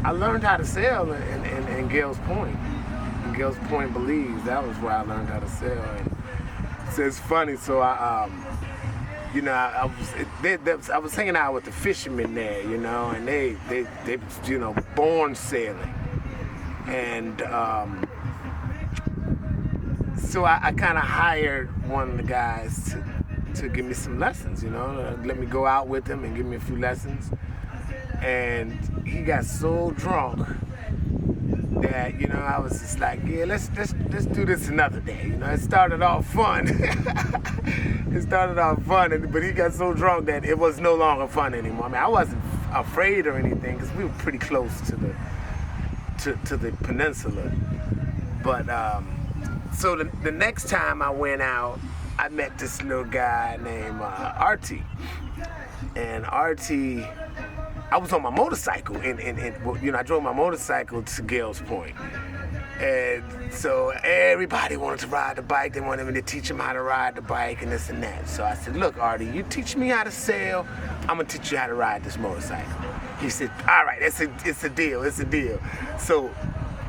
I learned how to sail in Gales Point. In Gales Point, Belize. That was where I learned how to sail. And so it's funny. So I was hanging out with the fishermen there, and they born sailing, and so I kind of hired one of the guys to give me some lessons, let me go out with him and give me a few lessons, and he got so drunk that I was just like, yeah, let's do this another day. It started off fun. But he got so drunk that it was no longer fun anymore. I mean, I wasn't afraid or anything because we were pretty close to the peninsula. But so the next time I went out, I met this little guy named Artie, and Artie. I was on my motorcycle, and I drove my motorcycle to Gales Point. And so everybody wanted to ride the bike. They wanted me to teach them how to ride the bike and this and that. So I said, look, Artie, you teach me how to sail, I'm going to teach you how to ride this motorcycle. He said, all right, it's a deal. So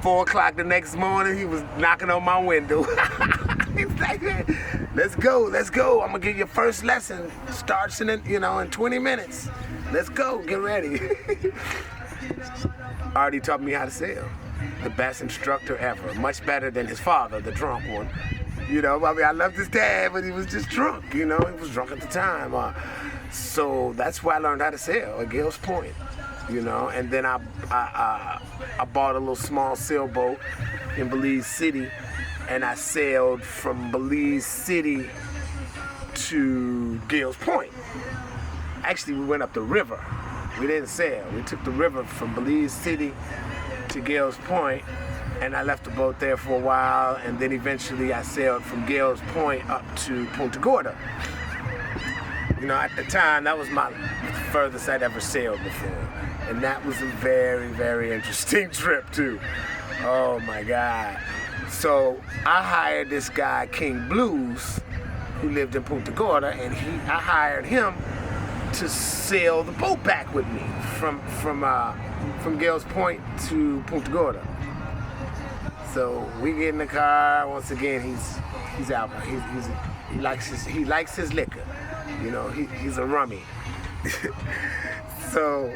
4 o'clock the next morning, he was knocking on my window. He's like, let's go. I'm going to give you your first lesson. Starts in 20 minutes. Let's go, get ready. Artie taught me how to sail. The best instructor ever. Much better than his father, the drunk one. I loved his dad, but he was just drunk, He was drunk at the time. So that's where I learned how to sail at Gales Point, And then I bought a little small sailboat in Belize City, and I sailed from Belize City to Gales Point. Actually, we went up the river. We didn't sail. We took the river from Belize City to Gales Point, and I left the boat there for a while, and then eventually I sailed from Gales Point up to Punta Gorda. At the time, that was my furthest I'd ever sailed before, and that was a very, very interesting trip too. Oh my God. So I hired this guy, King Blues, who lived in Punta Gorda, and I hired him to sail the boat back with me from Gales Point to Punta Gorda. So we get in the car. Once again, he's out. He likes his liquor. He's a rummy. So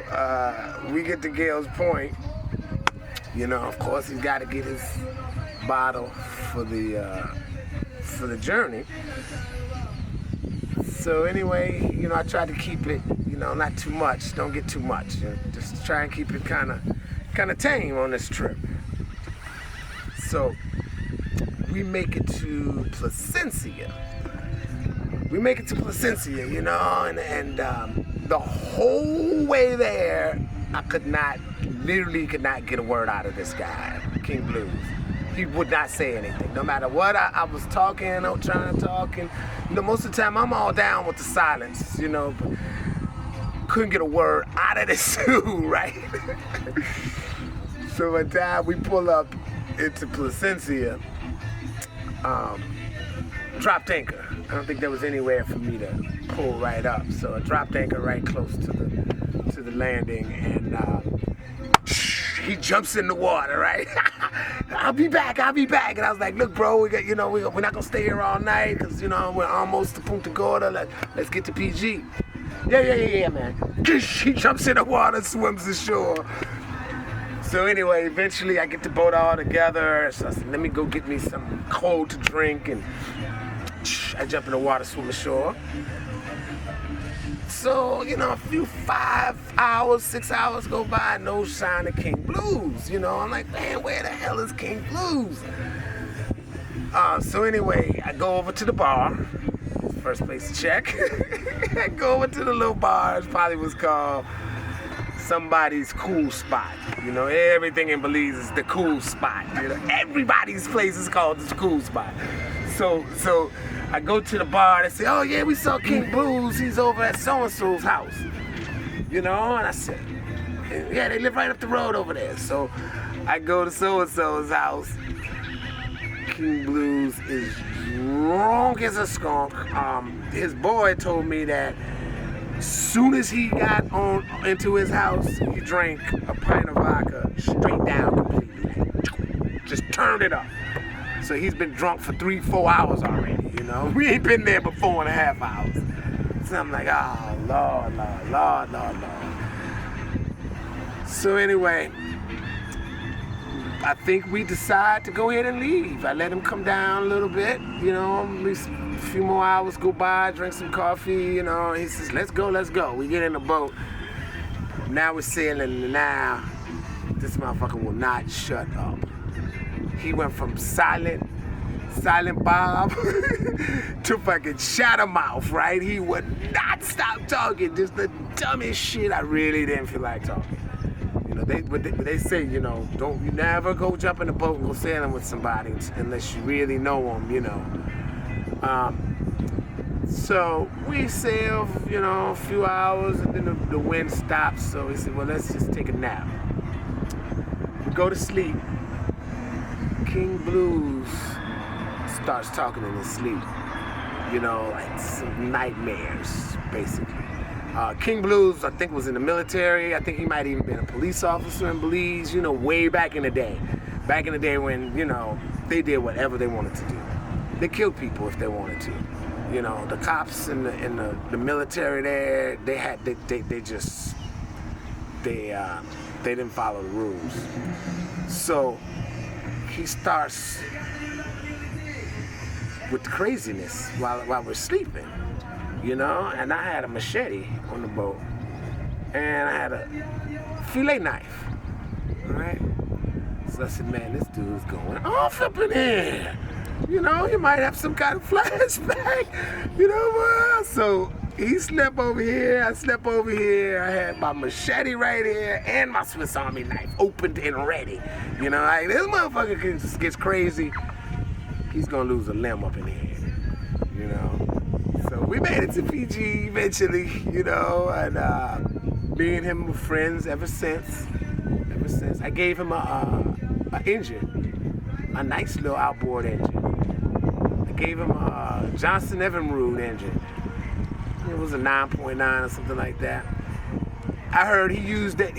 we get to Gales Point. Of course, he's got to get his bottle for the journey. So anyway, I try to keep it, not too much. Don't get too much. Just try and keep it kind of tame on this trip. So we make it to Placencia. And the whole way there, I literally could not get a word out of this guy, King Blues. He would not say anything. No matter what I was talking, trying to talk, and most of the time I'm all down with the silence, but couldn't get a word out of this dude, right? So by the time we pull up into Placencia, dropped anchor. I don't think there was anywhere for me to pull right up, so I dropped anchor right close to the landing, and he jumps in the water, right? I'll be back. And I was like, look, bro, we're not gonna stay here all night because we're almost to Punta Gorda. Let's get to PG. Yeah, man. He jumps in the water, swims ashore. So anyway, eventually I get the boat all together. So I said, let me go get me some cold to drink, and I jump in the water, swim ashore. So, a few 5 hours, 6 hours go by, no sign of King Blues. I'm like, man, where the hell is King Blues? So anyway, I go over to the bar. First place to check. I go over to the little bar. It probably was called somebody's cool spot. Everything in Belize is the cool spot. Everybody's place is called the cool spot. So I go to the bar and I say, oh yeah, we saw King Blues. He's over at so-and-so's house. And I said, yeah, they live right up the road over there. So I go to so-and-so's house. King Blues is drunk as a skunk. His boy told me that Soon as he got on into his house, he drank a pint of vodka straight down completely. Just turned it up. So he's been drunk for 3-4 hours already, you know? We ain't been there but 4.5 hours. So I'm like, oh, Lord. So anyway, I think we decide to go ahead and leave. I let him come down a little bit, you know, at least a few more hours go by, drink some coffee, you know. He says, let's go. We get in the boat. Now we're sailing, and now this motherfucker will not shut up. He went from silent Bob to fucking Shattermouth, right? He would not stop talking, just the dumbest shit. I really didn't feel like talking. They say, you know, you never go jump in a boat and go sailing with somebody unless you really know them, you know. So we sail, you know, a few hours, and then the wind stops. So we said, well, let's just take a nap. We go to sleep. King Blues starts talking in his sleep, you know, like some nightmares, basically. King Blues, I think, was in the military. I think he might even been a police officer in Belize, you know, way back in the day. Back in the day when, you know, they did whatever they wanted to do. They killed people if they wanted to. You know, the cops and the military there, they didn't follow the rules. So he starts with the craziness while we're sleeping. You know, and I had a machete on the boat, and I had a fillet knife, all right? So I said, man, this dude's going off up in here. You know, he might have some kind of flashback, you know. So he slept over here, I slept over here. I had my machete right here and my Swiss Army knife opened and ready. You know, like, this motherfucker gets crazy, he's gonna lose a limb up in here, you know. So we made it to Fiji eventually, you know, and me and him were friends ever since. I gave him a engine, a nice little outboard engine. I gave him a Johnson Evinrude engine. It was a 9.9 or something like that. I heard he used that.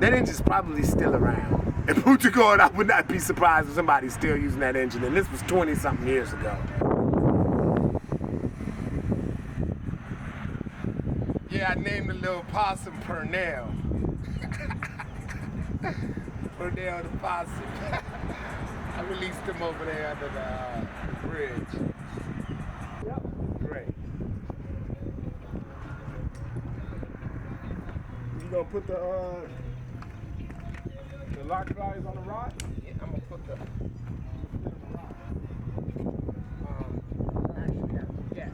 That engine's probably still around. And put to God, I would not be surprised if somebody's still using that engine. And this was 20-something years ago. Yeah, I named the little possum Purnell. Purnell the possum. I released him over there under the bridge. Yep, great. You gonna put the lock pliers on the rod? Yeah, I'm gonna put the rod. Actually, yes.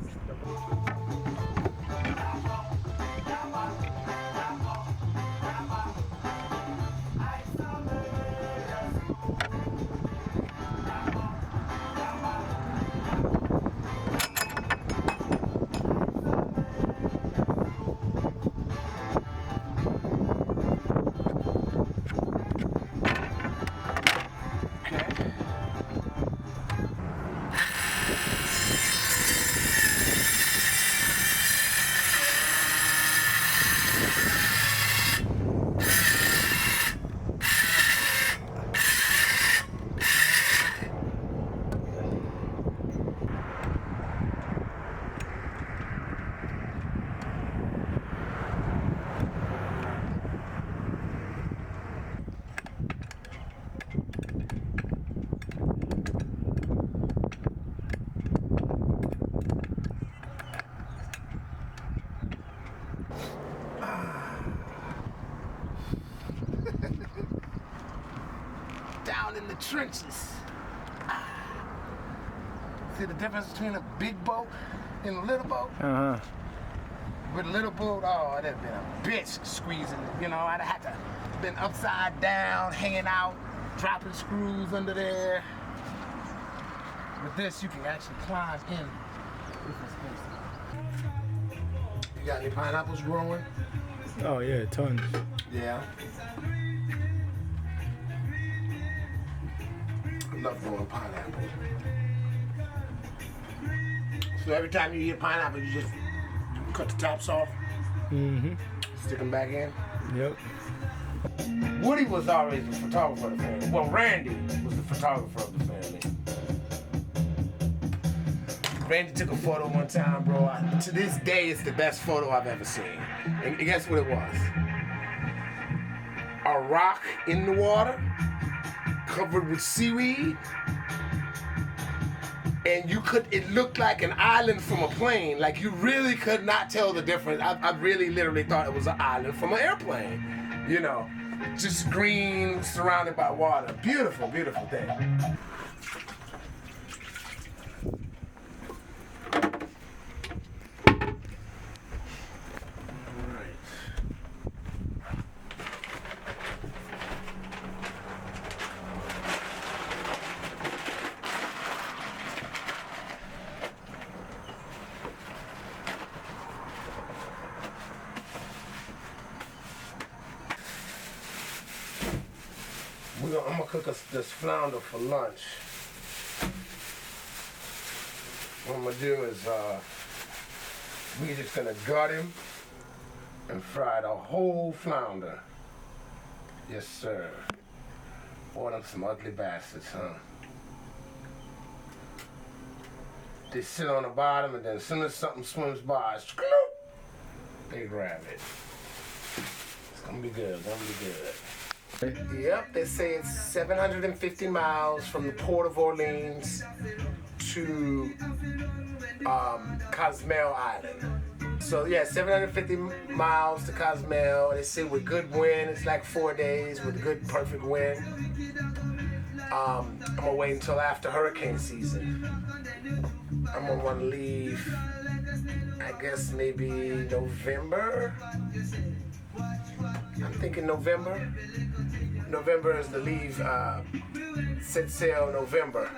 Down in the trenches. See the difference between a big boat and a little boat? Uh-huh. With a little boat, oh, it'd have been a bitch squeezing it. You know, I'd have had to been upside down, hanging out, dropping screws under there. With this, you can actually climb in different spaces. You got any pineapples growing? Oh yeah, tons. Yeah. I love growing pineapples. So every time you eat a pineapple, you just cut the tops off? Mm-hmm. Stick them back in. Yep. Woody was always the photographer of the family. Well, Randy was the photographer of the family. Randy took a photo one time, bro. To this day, it's the best photo I've ever seen. And guess what it was? A rock in the water, covered with seaweed, and it looked like an island from a plane. Like, you really could not tell the difference. I really literally thought it was an island from an airplane. You know, just green, surrounded by water. Beautiful, beautiful thing. I'm gonna cook us this flounder for lunch. What I'm gonna do is we're just gonna gut him and fry the whole flounder. Yes, sir. Boy, them some ugly bastards, huh? They sit on the bottom, and then as soon as something swims by, they grab it. It's gonna be good. It's gonna be good. Yep, they say it's 750 miles from the Port of Orleans to Cozumel Island. So yeah, 750 miles to Cozumel. They say with good wind, it's like 4 days with good, perfect wind. I'm gonna wait until after hurricane season. I'm gonna want to leave, I guess maybe November. I'm thinking November. November is the leave, set sail November.